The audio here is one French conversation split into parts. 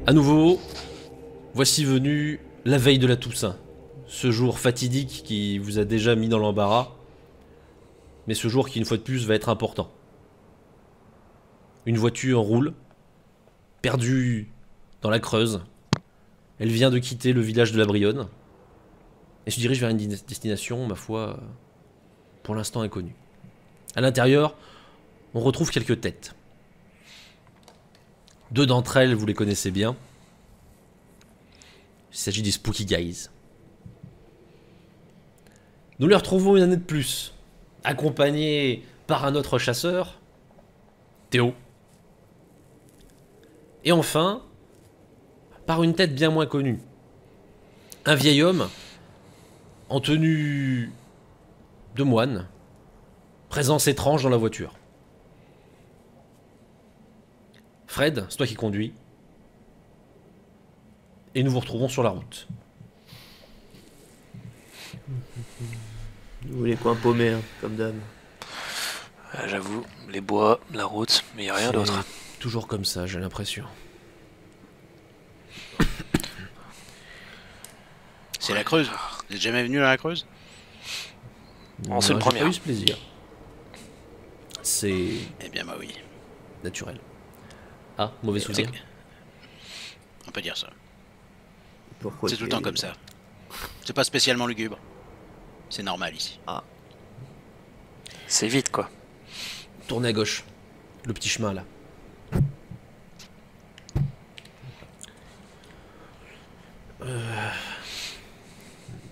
À nouveau, voici venu la veille de la Toussaint. Ce jour fatidique qui vous a déjà mis dans l'embarras, mais ce jour qui, une fois de plus, va être important. Une voiture roule, perdue dans la Creuse. Elle vient de quitter le village de la Brionne et se dirige vers une destination, ma foi, pour l'instant inconnue. À l'intérieur, on retrouve quelques têtes. Deux d'entre elles, vous les connaissez bien. Il s'agit des Spooky Guys. Nous les retrouvons une année de plus, accompagnés par un autre chasseur, Théo. Et enfin, par une tête bien moins connue. Un vieil homme, en tenue de moine, présence étrange dans la voiture. Fred, c'est toi qui conduis. Et nous vous retrouvons sur la route. Vous les coins paumés, hein, comme d'hab. J'avoue, les bois, la route, mais y a rien d'autre. Toujours comme ça, j'ai l'impression. C'est la Creuse. Vous êtes jamais venu à la Creuse? Non, c'est le premier. J'ai pas eu ce plaisir. C'est Eh bien, bah oui. naturel. Ah, mauvais souvenir. On peut dire ça. Pourquoi C'est tout le temps comme ça. C'est pas spécialement lugubre. C'est normal ici. C'est vite, quoi. Tournez à gauche. Le petit chemin là.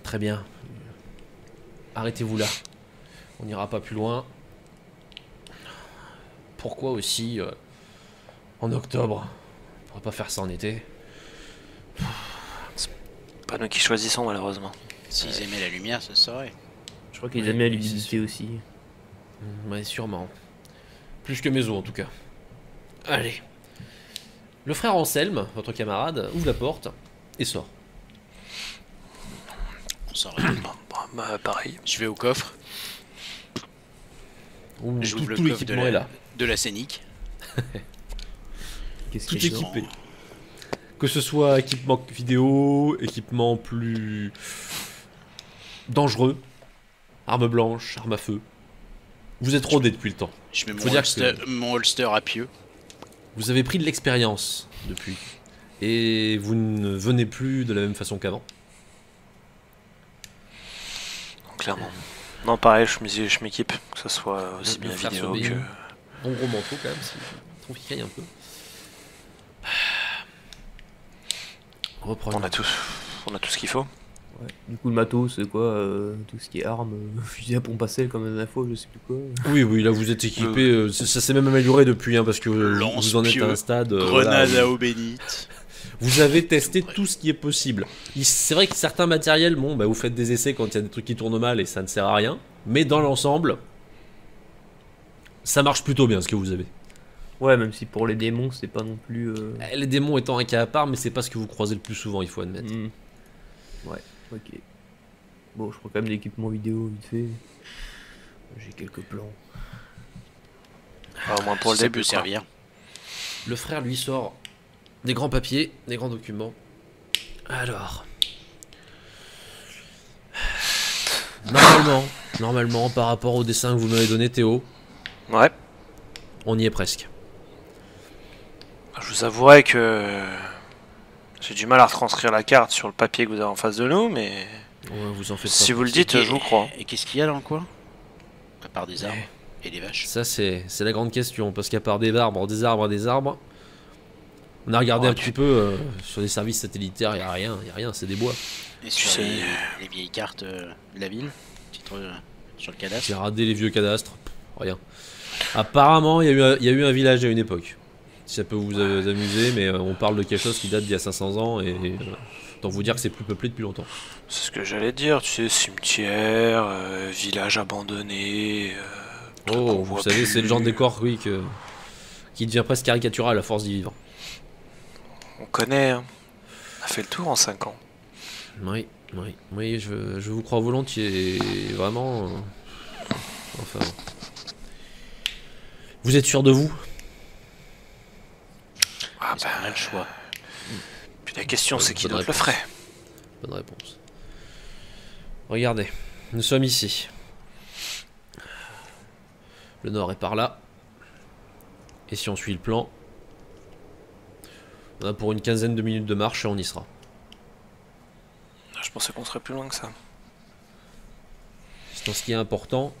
Très bien. Arrêtez-vous là. On n'ira pas plus loin. Pourquoi aussi en octobre? On pourrait pas faire ça en été. Pas nous qui choisissons, malheureusement. S'ils aimaient la lumière, ça se saurait. Je crois qu'ils Ouais, aimaient c'est l'humidité sûr. aussi. Ouais, sûrement. Plus que mes os en tout cas. Allez. Le frère Anselme, votre camarade, ouvre la porte et sort. On sort. Bah, pareil. Je vais au coffre. Ouh, J'ouvre tout le tout coffre l'équipement est là. de la scénique. Qu'est-ce Tout qu'il y a dedans équipé. Que ce soit équipement vidéo, équipement plus dangereux, arme blanche, arme à feu. Vous êtes rodé depuis le temps. Je mets Faut dire mon holster à pieux. Vous avez pris de l'expérience depuis. Et vous ne venez plus de la même façon qu'avant. Clairement. Non, pareil, je m'équipe, que ce soit aussi Le bien frère vidéo s'obéit. que... Bon gros manteau quand même, si je trouve qu'il caille un peu. Reprenons. On a tout ce qu'il faut. Ouais. Du coup, le matos, c'est quoi tout ce qui est armes, fusil à pompe à sel comme la dernière fois, je sais plus quoi. Oui, oui, là vous êtes équipé. Ça s'est même amélioré depuis, hein, parce que vous en êtes à un stade. Grenade voilà, à eau bénite. vous avez testé tout ce qui est possible. C'est vrai que certains matériels, bon, bah, vous faites des essais quand il y a des trucs qui tournent mal et ça ne sert à rien. Mais dans l'ensemble, ça marche plutôt bien ce que vous avez. Ouais, même si pour les démons, c'est pas non plus. Les démons étant un cas à part, mais c'est pas ce que vous croisez le plus souvent, il faut admettre. Ouais, ok. Bon, je prends quand même l'équipement vidéo vite fait. J'ai quelques plans. Au moins pour le Ça début, peut quoi. servir. Le frère lui sort des grands papiers, des grands documents. Alors. Normalement, par rapport au dessin que vous m'avez donné, Théo, Ouais. on y est presque. Je vous avouerai que j'ai du mal à retranscrire la carte sur le papier que vous avez en face de nous, mais Ouais, vous en faites si pas. vous le dites, je vous crois. Et qu'est-ce qu'il y a dans le coin? À part des arbres et des vaches. Ça, c'est la grande question, parce qu'à part des arbres, on a regardé Ouais, un petit peu sur des services satellitaires, il n'y a rien, c'est des bois. Et sur sais- les vieilles cartes de la ville, titre sur le cadastre. J'ai radé les vieux cadastres, rien. Apparemment, il y a eu un village à une époque. Si ça peut vous amuser, mais on parle de quelque chose qui date d'il y a 500 ans, et autant vous dire que c'est plus peuplé depuis longtemps. C'est ce que j'allais dire, tu sais, cimetière, village abandonné. truc qu'on Oh, vous voit savez, plus. c'est le genre de décor, oui, qui devient presque caricatural à force d'y vivre. On connaît, hein. On a fait le tour en 5 ans. Oui, je vous crois volontiers, vraiment. Enfin. Vous êtes sûr de vous? Ah Est-ce qu'on a le choix? La question, c'est qui Bonne d'autre le réponse. ferait? Bonne réponse. Regardez, nous sommes ici. Le nord est par là. Et si on suit le plan, on a pour une quinzaine de minutes de marche et on y sera. Je pensais qu'on serait plus loin que ça. Sinon, ce qui est important,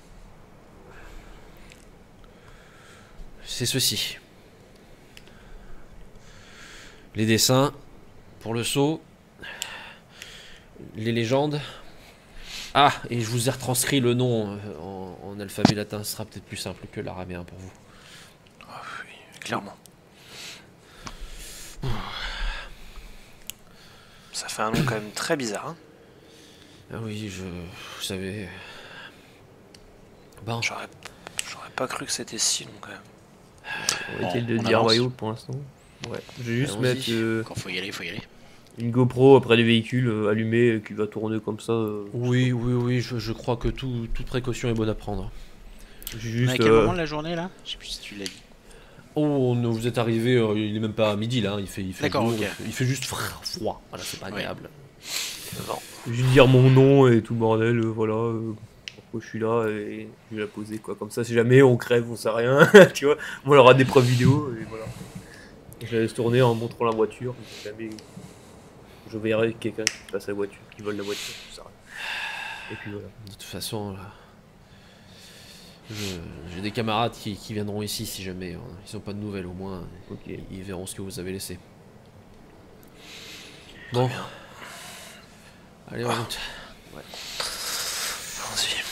c'est ceci. Les dessins pour le saut, les légendes. Ah, et je vous ai retranscrit le nom en alphabet latin, ce sera peut-être plus simple que l'araméen pour vous. Ah oui, clairement. Ça fait un nom quand même très bizarre. Hein. Ah oui, vous savez... Bon, J'aurais pas cru que c'était si long quand même. On va essayer de on dire avance. royaux pour l'instant. Ouais. Je vais juste Allons-y. mettre Quand faut y aller, faut y aller. une GoPro après des véhicules allumés qui va tourner comme ça. oui, je crois que toute précaution est bonne à prendre. On est Juste. à quel moment de la journée là? Je sais plus si tu l'as dit. Oh, vous êtes arrivé, il est même pas à midi là, il fait D'accord, jour, ok. il fait juste froid, voilà, c'est pas Ouais. agréable. Juste dire mon nom et tout le bordel, voilà. Pourquoi je suis là et je vais la poser quoi. Comme ça, si jamais on crève, on sait rien, tu vois. On aura des preuves vidéo et voilà. Je vais se tourner en montrant la voiture. Si jamais je verrai quelqu'un qui passe la voiture, qui vole la voiture, tout ça. Et puis voilà. De toute façon, là, j'ai des camarades qui viendront ici si jamais ils n'ont pas de nouvelles, au moins Ok. ils verront ce que vous avez laissé. Bon. Allez, en route. Allons-y.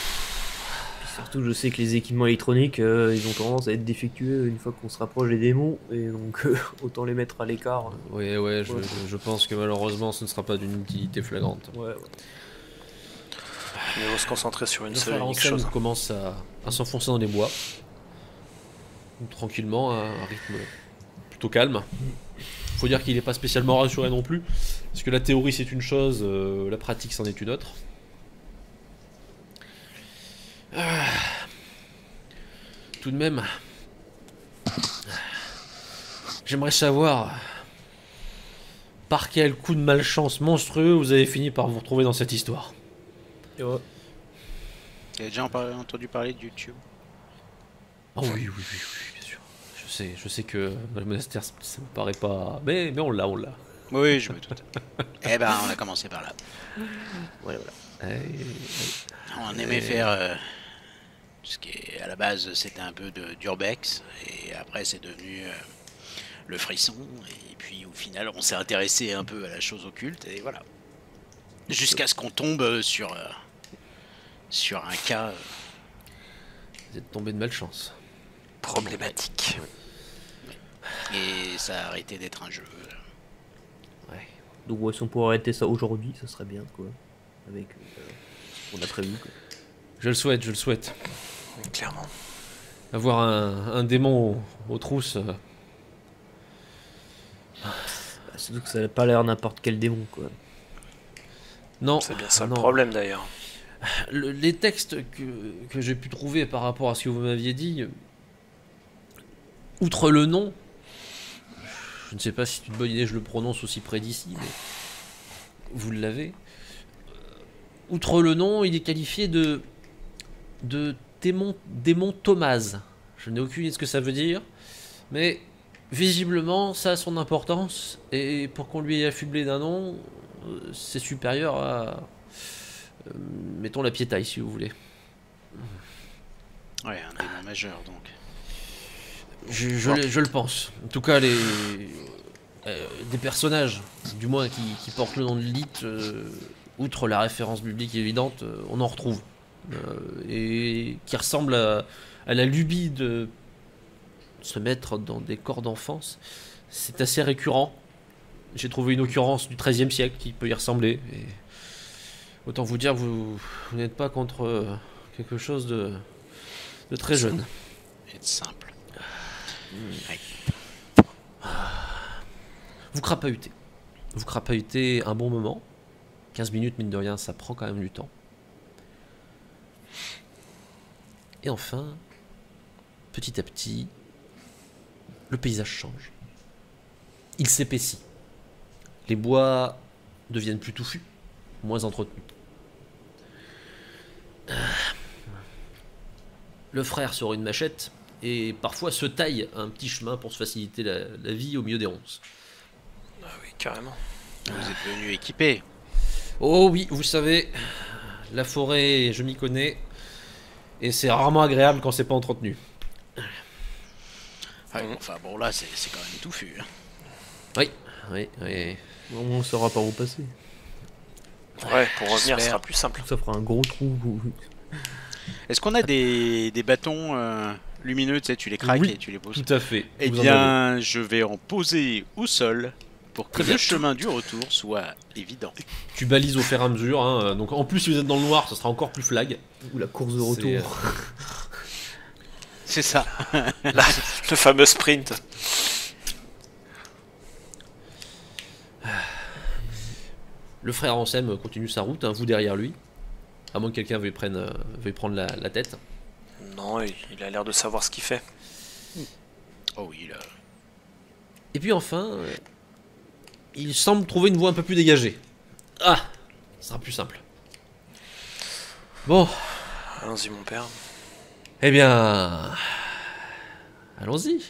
Surtout, je sais que les équipements électroniques, ils ont tendance à être défectueux une fois qu'on se rapproche des démons, et donc autant les mettre à l'écart. Ouais, je pense que malheureusement ce ne sera pas d'une utilité flagrante. Ouais. Il faut se concentrer sur une Le seule et frère unique Anselme chose. commence à s'enfoncer dans les bois. Tranquillement, à un rythme plutôt calme. Faut dire qu'il n'est pas spécialement rassuré non plus. Parce que la théorie c'est une chose, la pratique c'en est une autre. Ah. Tout de même, j'aimerais savoir par quel coup de malchance monstrueux vous avez fini par vous retrouver dans cette histoire. Et ouais. Tu as déjà entendu parler de YouTube? Oh oui, bien sûr. Je sais que le monastère, ça me paraît pas... Mais on l'a. Oui, je me doute. Eh ben, on a commencé par là. Voilà. On aimait faire ce qui est à la base c'était un peu d'urbex et après c'est devenu le frisson et puis au final on s'est intéressé un peu à la chose occulte et voilà. Jusqu'à ce qu'on tombe sur un cas. Vous êtes tombé de malchance. Problématique. Et ça a arrêté d'être un jeu. Ouais. Donc ouais, si on pouvait arrêter ça aujourd'hui, ça serait bien, quoi. Avec ce qu'on a prévu, quoi. Je le souhaite. Clairement. Avoir un démon aux trousses... Bah, surtout que ça n'a pas l'air n'importe quel démon, quoi. Non, C'est bien ça le non. problème d'ailleurs. Les textes que j'ai pu trouver par rapport à ce que vous m'aviez dit, outre le nom, je ne sais pas si c'est une bonne idée, je le prononce aussi près d'ici, mais vous l'avez. Outre le nom, il est qualifié de démon Thomaz. Je n'ai aucune idée de ce que ça veut dire, mais visiblement ça a son importance, et pour qu'on lui ait affublé d'un nom, c'est supérieur à... mettons la piétaille si vous voulez. Ouais, un démon majeur donc. Je le pense. En tout cas, des personnages, du moins qui portent le nom de Lilith, outre la référence biblique évidente, on en retrouve. Et qui ressemblent à la lubie de se mettre dans des corps d'enfance. C'est assez récurrent. J'ai trouvé une occurrence du XIIIe siècle qui peut y ressembler. Et autant vous dire, vous n'êtes pas contre quelque chose de très jeune. Et de simple. Ouais. Vous crapahutez un bon moment. 15 minutes, mine de rien, ça prend quand même du temps. Et enfin, petit à petit, le paysage change. Il s'épaissit. Les bois deviennent plus touffus, moins entretenus. Le frère sort une machette et parfois se taille un petit chemin pour se faciliter la vie au milieu des ronces. Ah oui, carrément. Vous êtes venu équipé. Oh oui, vous savez, la forêt, je m'y connais, et c'est rarement agréable quand c'est pas entretenu. Ouais, enfin bon, là, c'est quand même touffu. Hein. Oui, oui, oui. On saura par où passer. Ouais, pour revenir, ce j'espère. sera plus simple. Ça fera un gros trou. Est-ce qu'on a des bâtons lumineux, tu sais, tu les craques Oui, et tu les poses? Tout à fait. Eh vous en avez. bien, je vais en poser au sol pour que Très bien. le chemin du retour soit évident. Tu balises au fur et à mesure, hein, donc en plus si vous êtes dans le noir, ce sera encore plus flag. Ou la course de retour. C'est ça. Le fameux sprint. Le frère Ansem continue sa route, hein, vous derrière lui, à moins que quelqu'un veuille prendre la tête. Non, il a l'air de savoir ce qu'il fait. Oh oui, là. Et puis enfin, il semble trouver une voie un peu plus dégagée. Ah, ce sera plus simple. Bon, Allons-y, mon père. eh bien, allons-y.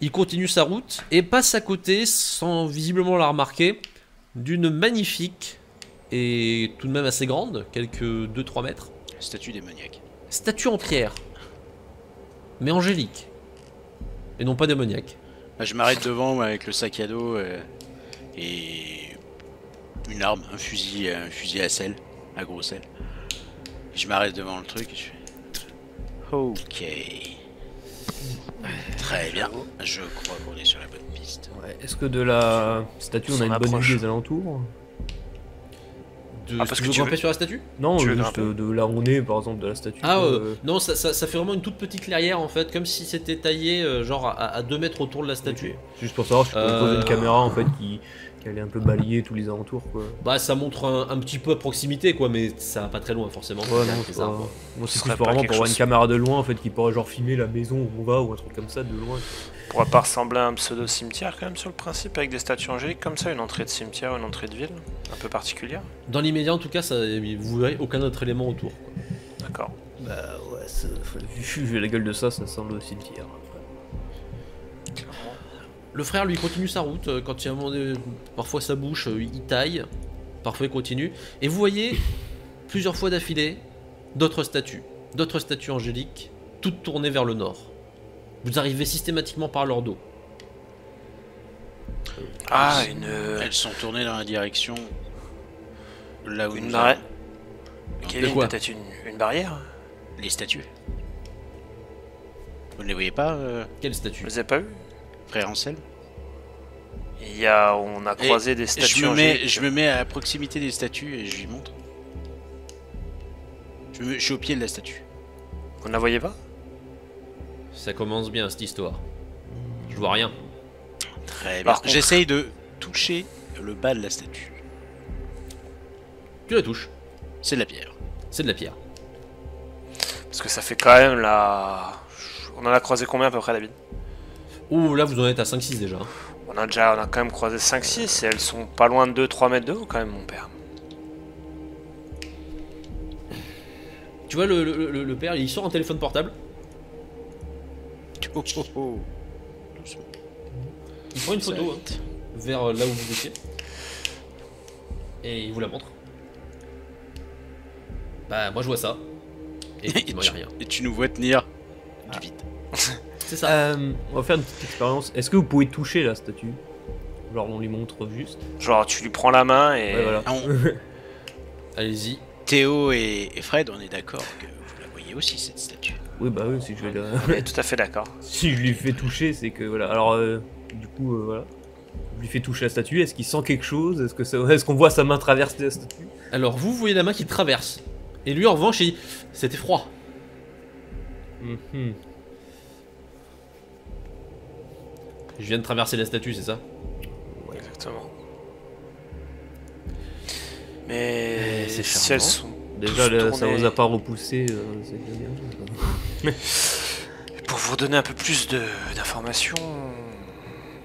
Il continue sa route et passe à côté, sans visiblement la remarquer, d'une magnifique et tout de même assez grande, quelques 2-3 mètres, Statue démoniaque. statue en pierre, mais angélique, et non pas démoniaque. Là, je m'arrête devant moi, avec le sac à dos et une arme, un fusil à sel, à gros sel. Je m'arrête devant le truc et je fais... Ok. Très bien. Je crois qu'on est sur la bonne piste. Ouais, est-ce que de la statue, on a S'en une bonne approche. vue des alentours? parce Tu que veux tu grimper veux- sur la statue? Non, Tu veux juste grimper de là où on est, par exemple, de la statue. Ah non, ça fait vraiment une toute petite clairière en fait, comme si c'était taillé genre à 2 mètres autour de la statue. Ok. Juste pour savoir, je peux poser une Euh, caméra en fait qui allait un peu balayer tous les alentours quoi. Bah ça montre un petit peu à proximité quoi, mais ça va pas très loin forcément. Ouais, Il y a non, des c'est arbres. Moi, Ce c'est serait plus pas vraiment quelque pour avoir une chose- caméra de loin en fait qui pourrait genre filmer la maison où on va ou un truc comme ça de loin. Pourra pas ressembler à un pseudo cimetière quand même sur le principe avec des statues angéliques comme ça, une entrée de cimetière, une entrée de ville, un peu particulière. Dans l'immédiat en tout cas, vous verrez aucun autre élément autour. Quoi. D'accord. Bah ouais, vu la gueule de ça semble au cimetière. Clairement. Le frère lui continue sa route, quand il y a un moment parfois sa bouche, il taille, parfois il continue. Et vous voyez, plusieurs fois d'affilée, d'autres statues angéliques, toutes tournées vers le nord. Vous arrivez systématiquement par leur dos. Ah, une Elles sont tournées dans la direction là où une nous barrière. allons. Kevin, quoi peut-être une barrière. Les statues. Vous ne les voyez pas, Quelle Je statue? les ai pas vus. frère Ansel? On a croisé des statues angéliques. Je me mets à proximité des statues et je lui montre. Je suis au pied de la statue. Vous ne la voyez pas? Ça commence bien cette histoire. Je vois rien. Très bien. Par contre- J'essaye de toucher le bas de la statue. Tu la touches, C'est de la pierre. c'est de la pierre. Parce que ça fait quand même la... On en a croisé combien à peu près, David? Ouh, là vous en êtes à 5-6 déjà. Hein. On a quand même croisé 5-6 et elles sont pas loin de 2-3 mètres de haut quand même, mon père. Tu vois le père, il sort un téléphone portable, Oh, oh, oh. il prend une Ça photo va hein, vite. vers là où vous étiez. Et il vous la montre. Bah moi je vois ça. Et effectivement, il y a rien. Et tu nous vois tenir du vide. C'est ça. On va faire une petite expérience. Est-ce que vous pouvez toucher la statue? Genre on lui montre juste. Genre, tu lui prends la main et... Ouais, voilà. Ah, Allez-y. Théo et Fred, on est d'accord que vous la voyez aussi cette statue. Oui bah oui, si je vais la... On est tout à fait d'accord. si je lui fais toucher, c'est que voilà. Alors du coup voilà. Je lui fais toucher la statue. Est-ce qu'il sent quelque chose? Est-ce qu'on voit sa main traverser la statue? Alors vous voyez la main qui traverse. Et lui en revanche, c'était froid. Mhm. Je viens de traverser la statue, c'est ça? Exactement. Mais C'est si elles charmant. sont Déjà tous ça tournées- vous a pas repoussé, c'est bien. Pour vous donner un peu plus d'informations,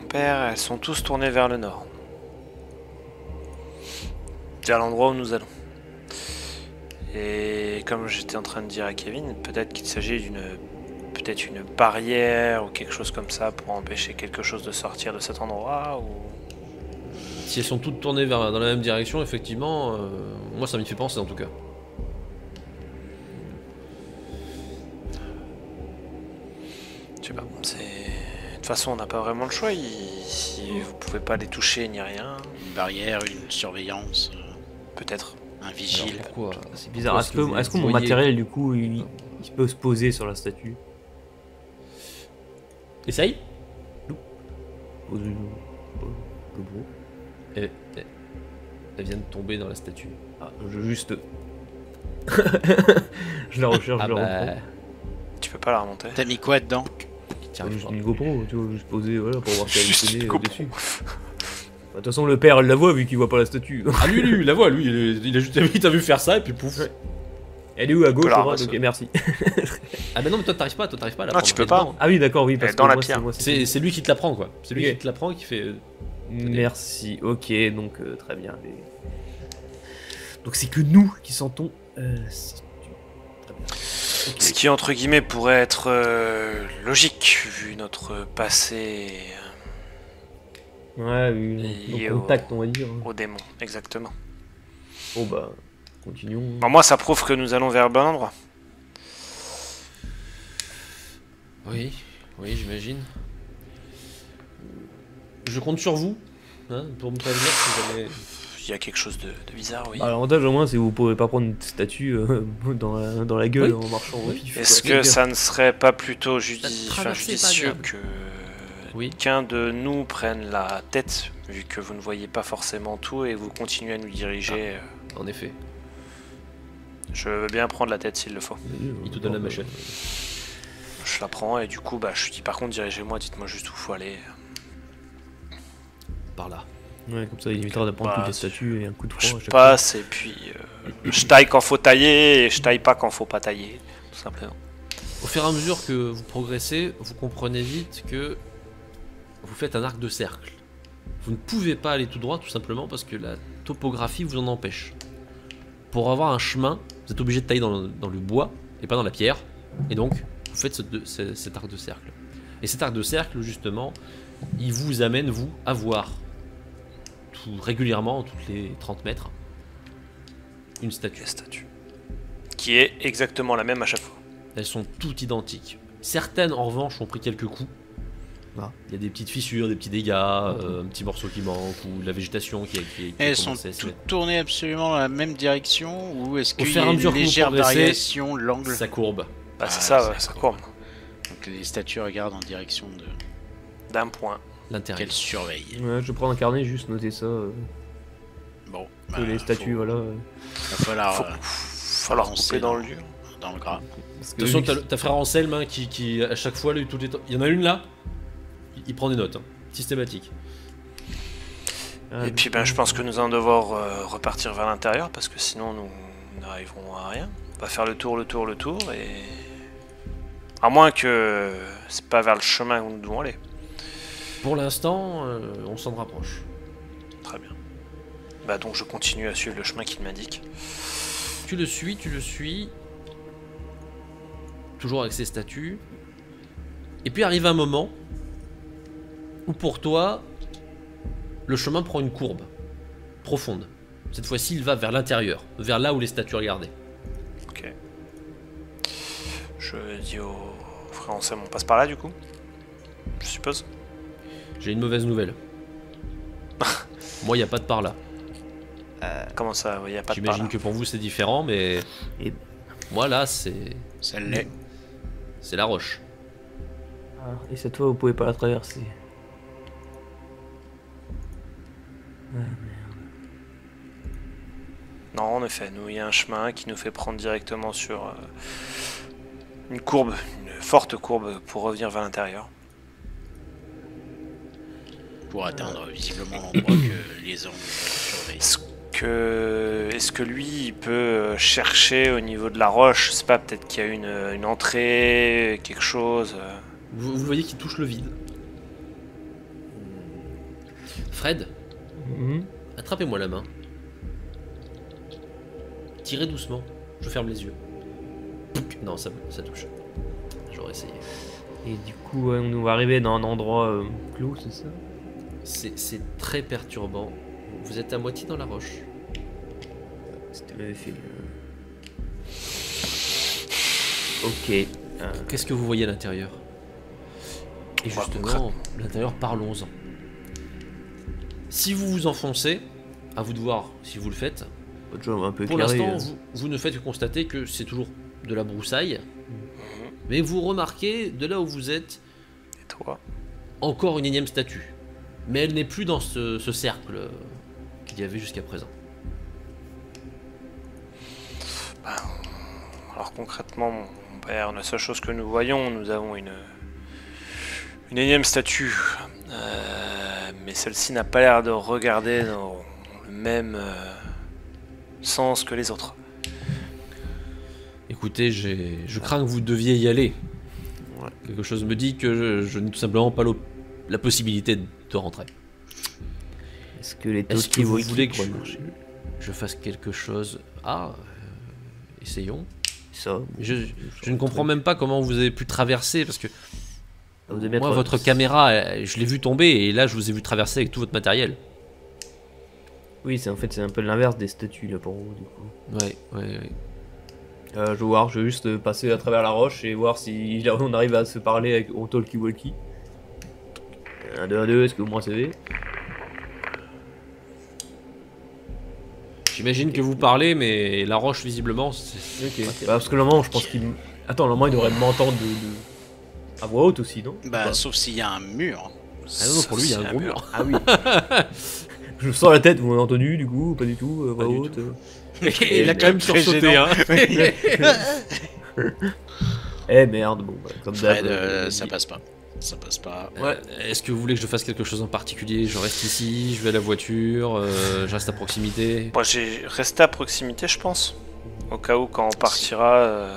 mon repères, elles sont tous tournées vers le nord. Vers l'endroit où nous allons. Et comme j'étais en train de dire à Kevin, peut-être qu'il s'agit d'une barrière ou quelque chose comme ça pour empêcher quelque chose de sortir de cet endroit ou... Si elles sont toutes tournées dans la même direction, effectivement, moi ça m'y fait penser en tout cas. Je sais pas, c'est... De toute façon, on n'a pas vraiment le choix, si vous pouvez pas les toucher ni rien, Une barrière, une surveillance, peut-être. un vigile. Alors pourquoi C'est bizarre. Est-ce que, vous est-ce que mon voyez- matériel, du coup, il peut se poser sur la statue? Essaye. Poser le gros. Elle vient de tomber dans la statue. Ah, je juste. Je la recherche, Ah je la bah... reprends. Tu peux pas la remonter. T'as mis quoi dedans? T'y arrives Juste pas. une GoPro, tu vois, juste poser, voilà, pour voir si elle Juste est une posée GoPro. dessus. Bah, de toute façon, le père, elle la voit vu qu'il voit pas la statue. Ah lui, la voix, lui, il a juste il t'a vu faire ça et puis pouf. Ouais. Elle est où, à gauche, la à droite? ramasser. Ok, merci. Ah bah non mais toi t'arrives pas à la Non, prendre. tu peux Elle est pas. dedans. Ah oui, d'accord, oui, parce Elle est dans que la moi, pierre. moi, C'est lui qui te la prend quoi. C'est lui Ok. qui te la prend et qui fait... Merci, ok, donc très bien. Donc c'est que nous qui sentons la statue. Très bien. Ok. Ce qui, entre guillemets, pourrait être logique, vu notre passé Ouais, oui, Et donc contact, on va dire. au démon, exactement. Bon bah, continuons. Bon, moi, ça prouve que nous allons vers le bon endroit. Oui, j'imagine. Je compte sur vous, hein, pour me prévenir si jamais... Il y a quelque chose de bizarre, oui. Ah, l'avantage au moins c'est que vous pouvez pas prendre une statue dans la gueule Oui. en marchant au Oui. pif. Est-ce quoi. que ça ne serait pas plutôt traversée est pas judicieux agréable. que Oui. qu'un de nous prenne la tête, vu que vous ne voyez pas forcément tout et vous continuez à nous diriger En effet, Je veux bien prendre la tête s'il le faut. il te donne la machette. Je la prends et du coup, bah, je dis par contre, dirigez-moi, dites-moi juste où faut aller. Par là. Ouais, comme ça il évitera de prendre Bah, toutes les statues et un coup de Je froid à chaque passe et puis je taille quand faut tailler et je taille pas quand faut pas tailler, tout simplement. Au fur et à mesure que vous progressez, vous comprenez vite que vous faites un arc de cercle. Vous ne pouvez pas aller tout droit tout simplement parce que la topographie vous en empêche. Pour avoir un chemin, vous êtes obligé de tailler dans le bois et pas dans la pierre. Et donc, vous faites cet arc de cercle. Et cet arc de cercle, justement, il vous amène, vous, à voir régulièrement, toutes les 30 mètres, une statue. La statue. Qui est exactement la même à chaque fois. Elles sont toutes identiques. Certaines, en revanche, ont pris quelques coups. Ah. Il y a des petites fissures, des petits dégâts, un petit morceau qui manque, ou de la végétation qui a Elles sont commencé à se mettre. toutes tournées absolument dans la même direction ou est-ce Au qu'il y fur et a à une mesure que vous légère progressez, variation de l'angle? Ça courbe. Bah, c'est Ah, ça, ouais, ça courbe. Donc les statues regardent en direction de D'un point. L'intérieur. qu'elles surveillent. Ouais, je prends un carnet, juste noter ça. Bon, Que les statues, voilà. Va falloir Falloir avancer couper dans le dur. dans le gras. Parce que De toute façon, vu que- t'as ta frère Anselme hein, qui, à chaque fois, lui, tout est... il y en a une là, il prend des notes, hein, systématiques. Ah, Et puis ben, je pense que nous allons devoir repartir vers l'intérieur parce que sinon nous n'arriverons à rien. On va faire le tour et... À moins que c'est pas vers le chemin où nous devons aller. Pour l'instant, on s'en rapproche. Très bien. Bah donc je continue à suivre le chemin qu'il m'indique. Tu le suis. Toujours avec ces statues. Et puis arrive un moment où pour toi, le chemin prend une courbe profonde. Cette fois-ci, il va vers l'intérieur, vers là où les statues regardaient. Ok. Je dis au frère Anselme, on passe par là du coup? Je suppose. J'ai une mauvaise nouvelle. Moi, il n'y a pas de par là. Comment ça? Il n'y a pas de J'imagine par que pour vous, c'est différent, mais Et- moi, là, c'est Ça l'est. la roche. Ah, et cette fois, vous pouvez pas la traverser. Non, en effet, nous, il y a un chemin qui nous fait prendre directement sur une courbe, une forte courbe pour revenir vers l'intérieur. Pour atteindre visiblement l'endroit que les angles surveillent. Est-ce que lui, il peut chercher au niveau de la roche? Je sais pas, peut-être qu'il y a une entrée, quelque chose. Vous voyez qu'il touche le vide. Fred, Mhm. attrapez-moi la main. Tirez doucement, je ferme les yeux. Non, ça touche. J'aurais essayé. Et du coup, ouais, on va arriver dans un endroit clos, c'est ça? C'est très perturbant. Vous êtes à moitié dans la roche. C'était m'avait fait. Ok. Qu'est-ce que vous voyez à l'intérieur? Et justement, l'intérieur, parlons-en. Si vous vous enfoncez, à vous de voir si vous le faites. Déjà, on va un peu Pour éclairer, l'instant, vous ne faites que constater que c'est toujours de la broussaille. Mais vous remarquez, de là où vous êtes, Et toi? encore une énième statue. Mais elle n'est plus dans ce cercle qu'il y avait jusqu'à présent. Alors concrètement, mon père, la seule chose que nous voyons, nous avons une énième statue. Mais celle-ci n'a pas l'air de regarder dans le même sens que les autres. Écoutez, je crains que vous deviez y aller. Ouais. Quelque chose me dit que je n'ai tout simplement pas la possibilité de rentrer. Est-ce que les Est-ce que Toki vous Woki voulez que pourraient marcher? je fasse quelque chose? Essayons. Ça. Je ne comprends même pas comment vous avez pu traverser, parce que Vous devez moi, mettre- votre caméra, je l'ai vu tomber, et là, je vous ai vu traverser avec tout votre matériel. Oui, c'est un peu l'inverse des statues là pour vous du coup. Ouais. Je vais voir, je vais juste passer à travers la roche et voir si on arrive à se parler avec au talkie-walkie. 1, 2, 1, 2, est-ce que vous me recevez? J'imagine que vous parlez, mais la roche, visiblement, c'est... Ok. Parce que normalement, je pense qu'il. Attends, normalement, il devrait m'entendre à voix haute aussi, non? Bah, Ou sauf s'il y a un mur. Ah non, pour lui, il y a un gros mur. pas Ah oui. Je sors la tête, vous m'avez entendu du coup? Pas du tout, voix Pas du haute. Et il a quand même Très sursauté, gênant. hein. Eh merde, bon, bah, comme d'hab. Fred, ça passe pas. Ça passe pas. Ouais. Est-ce que vous voulez que je fasse quelque chose en particulier? Je reste ici, je vais à la voiture, je reste à proximité. Moi, j'ai resté à proximité, je pense. Au cas où, quand on partira,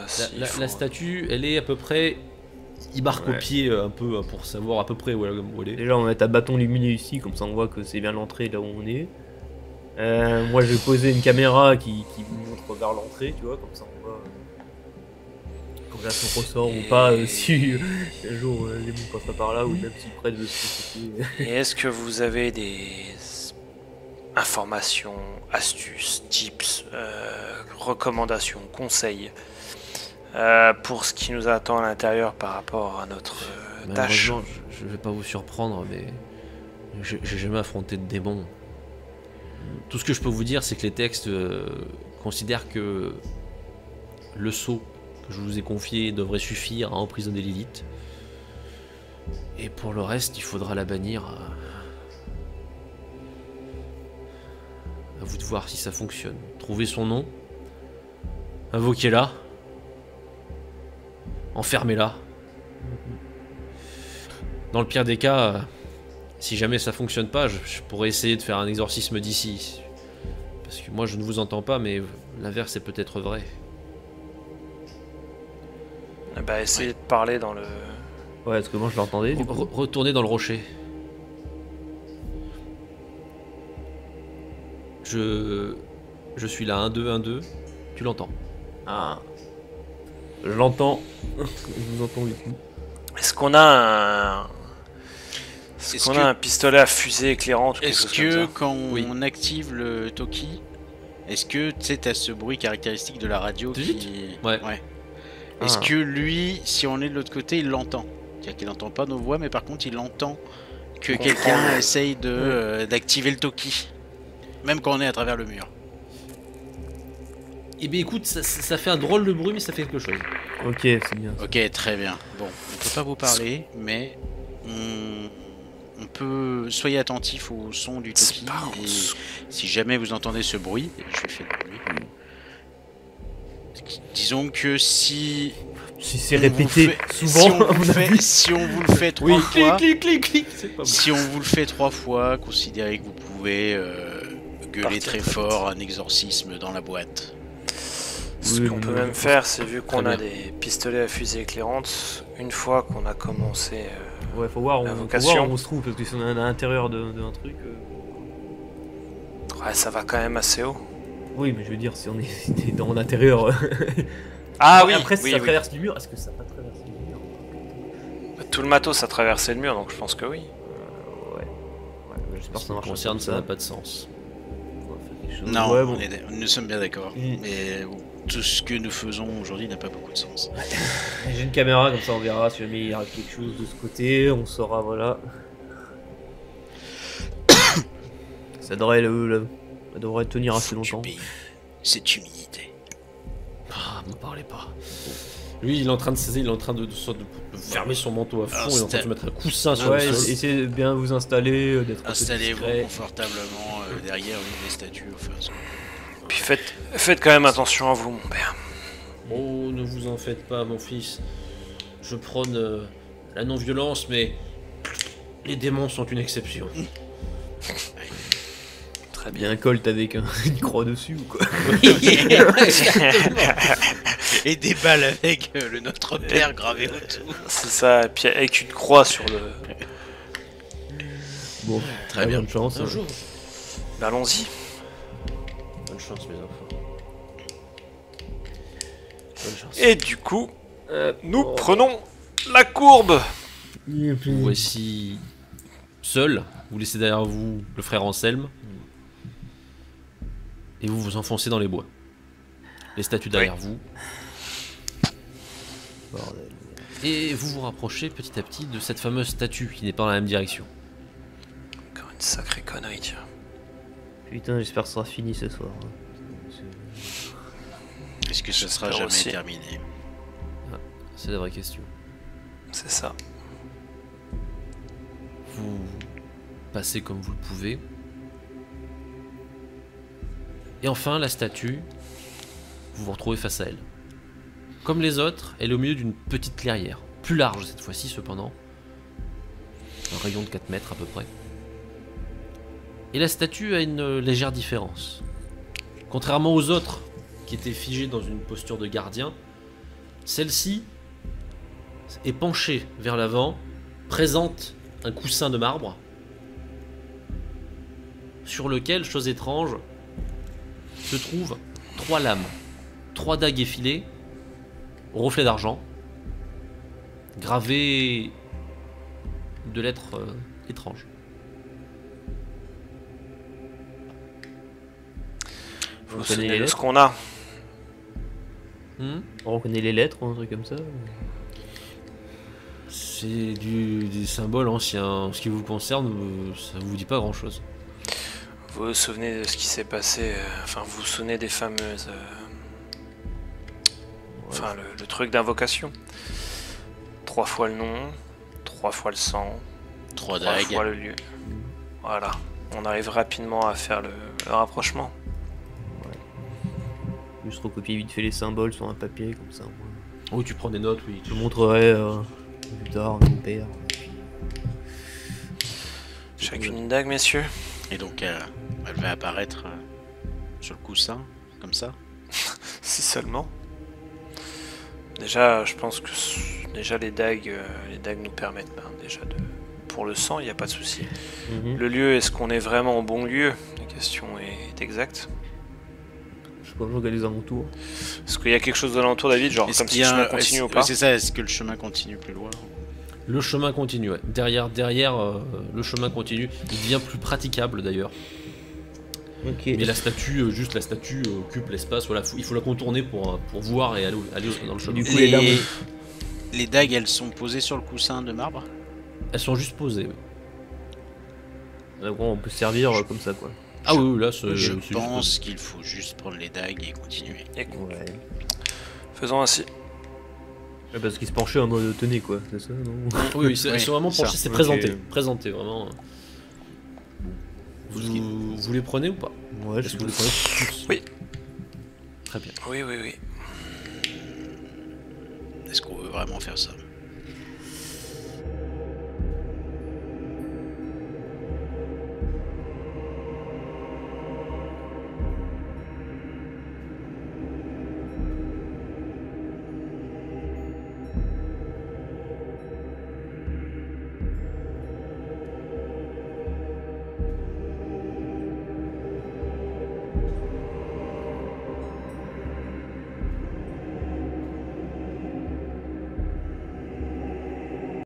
La statue, elle est à peu près... Il marque au Ouais. pied un peu pour savoir à peu près où elle est. Déjà, on va mettre un bâton lumineux ici, comme ça on voit que c'est bien l'entrée là où on est. Moi, je vais poser une caméra qui vous montre vers l'entrée, tu vois, comme ça on voit quand la son ressort ou pas, si un jour les mouches passent pas par là, ou même si près de ce côté. Et est-ce que vous avez des informations, astuces, tips, recommandations, conseils pour ce qui nous attend à l'intérieur par rapport à notre tâche? Malheureusement, je vais pas vous surprendre, mais j'ai jamais affronté de démons. Tout ce que je peux vous dire, c'est que les textes considèrent que le sceau que je vous ai confié devrait suffire à emprisonner Lilith. Et pour le reste, il faudra la bannir. À vous de voir si ça fonctionne. Trouvez son nom, invoquez-la, enfermez-la. Dans le pire des cas, si jamais ça fonctionne pas, je pourrais essayer de faire un exorcisme d'ici. Parce que moi je ne vous entends pas, mais l'inverse est peut-être vrai. Bah, essayez de parler dans le... Ouais, est-ce que moi je l'entendais du coup? Retournez dans le rocher. Je suis là, 1, 2, 1, 2. Tu l'entends. Ah. Je l'entends. Je vous entends du coup. Est-ce qu'on a un... Est-ce qu'on que- a un pistolet à fusée éclairante ou quelque Est-ce chose comme que ça? quand Oui. on active le Toki, est-ce que tu sais, t'as ce bruit caractéristique de la radio Tout de qui. Ouais. Est-ce Ah. que lui, si on est de l'autre côté, il l'entend? C'est-à-dire qu'il n'entend pas nos voix, mais par contre, il entend que Comprends. quelqu'un essaye d'activer le Toki. Même quand on est à travers le mur. Eh bien écoute, ça fait un drôle de bruit, mais ça fait quelque chose. Ok, c'est bien. Ok, très bien. Bon, on peut pas vous parler, mais on peut. Soyez attentifs au son du Toki. Et si jamais vous entendez ce bruit, et je vais faire le bruit. Disons que si. Si c'est on répété vous fait- souvent, si on, à vous mon fait, avis. si on vous le fait 3 fois. clic. C'est pas bon. Si on vous le fait 3 fois, considérez que vous pouvez gueuler Partir très très fort un exorcisme dans la boîte. Ce Oui, qu'on mais peut non, même faire, c'est vu qu'on Très a bien. des pistolets à fusée éclairante, une fois qu'on a commencé... Ouais, faut voir, La faut vocation. voir où on se trouve, parce que si on est à l'intérieur d'un truc. Ouais, ça va quand même assez haut. Oui, mais je veux dire, si on est dans l'intérieur. Ah oui, après, si oui, ça oui. traverse du mur, est-ce que ça va traverser du mur? Tout le matos a traversé le mur, donc je pense que oui. Ouais. J'espère En que ce ça qui me marche concerne, comme ça n'a pas de sens. On va faire quelque chose. Non, Ouais, bon. nous sommes bien d'accord. Mm. Mais bon, tout ce que nous faisons aujourd'hui n'a pas beaucoup de sens. J'ai une caméra, comme ça on verra si jamais il y a quelque chose de ce côté, on saura, voilà. Ça devrait, ça devrait tenir assez Foutu longtemps. pays. Cette humidité. Ah, m'en parlez pas. Lui, il est en train de saisir, il est en train de fermer son manteau à fond, il est en train de se mettre un coussin sur le Ouais, sol. essayez de bien vous installer, d'être un peu Installez-vous discret. confortablement derrière une des statues. Enfin, Puis faites quand même attention à vous, mon père. Oh, ne vous en faites pas, mon fils. Je prône la non-violence, mais les démons sont une exception. Très Il y a bien. un colt avec une croix dessus ou quoi? et des balles avec le Notre Père gravé autour. C'est ça, et puis avec une croix sur le... Bon, Très bien. bonne chance. Un jour. Bah, allons-y. Bonne chance, mes enfants. Bonne chance. Et du coup, nous prenons la courbe. Vous voici seul. Vous laissez derrière vous le frère Anselme. Et vous vous enfoncez dans les bois. Les statues derrière vous. Bordel. Et vous vous rapprochez petit à petit de cette fameuse statue qui n'est pas dans la même direction. Encore une sacrée connerie, tiens. Putain, j'espère que ça sera fini ce soir. Est-ce que ce sera J'espère jamais aussi. terminé? C'est la vraie question. C'est ça. Vous passez comme vous le pouvez. Et enfin, la statue, vous vous retrouvez face à elle. Comme les autres, elle est au milieu d'une petite clairière. Plus large cette fois-ci, cependant. Un rayon de 4 mètres à peu près. Et la statue a une légère différence. Contrairement aux autres, qui étaient figées dans une posture de gardien, celle-ci est penchée vers l'avant, présente un coussin de marbre, sur lequel, chose étrange, se trouvent 3 lames, 3 dagues effilées, au reflet d'argent, gravées de lettres étranges. Vous vous On connaît souvenez les de ce lettres. qu'on a. Hmm, On reconnaît les lettres ou un truc comme ça? c'est des symboles anciens. En ce qui vous concerne, ça vous dit pas grand-chose. Vous vous souvenez de ce qui s'est passé, enfin vous vous souvenez des fameuses... Enfin le truc d'invocation. 3 fois le nom, 3 fois le sang, 3 3 dagues. fois le lieu. Voilà, on arrive rapidement à faire le rapprochement. Juste recopier vite fait les symboles sur un papier comme ça. Oui, tu prends des notes, oui. Je le montrerai plus tard à mon père. Chacune une dague, messieurs. Et donc elle va apparaître sur le coussin, comme ça. Si seulement. Déjà, je pense que déjà les dagues nous permettent déjà de... Pour le sang, il n'y a pas de souci. Le lieu, est-ce qu'on est vraiment au bon lieu? La question est exacte. Je sais pas, je regarde les alentours. Est-ce qu'il y a quelque chose de l'entour, David? Genre Est-ce comme qu'il si y le a chemin un- continue ou est-ce- pas? C'est ça, est-ce que le chemin continue plus loin? Le chemin continue, ouais. Derrière, le chemin continue. Il devient plus praticable d'ailleurs. Ok. Mais la statue, juste la statue occupe l'espace. Voilà, il faut la contourner pour voir et aller dans le chemin. Du coup, les dames- Les dagues, elles sont posées sur le coussin de marbre? Elles sont juste posées. Oui. D'accord, on peut se servir comme ça quoi. Ah oui, oui, là, c'est Je juste pense qu'il faut juste prendre les dagues et continuer. Et Ouais. faisons ainsi. Parce qu'ils se penchaient en mode tenez quoi, c'est ça non? Oui, oui, elles Oui, sont vraiment ça. penchées, c'est Ok. présenté. Présenté, vraiment. Vous les prenez ou pas? Ouais, Est-ce que vous les prenez tous? Oui. Très bien. Oui, oui, oui. Est-ce qu'on veut vraiment faire ça?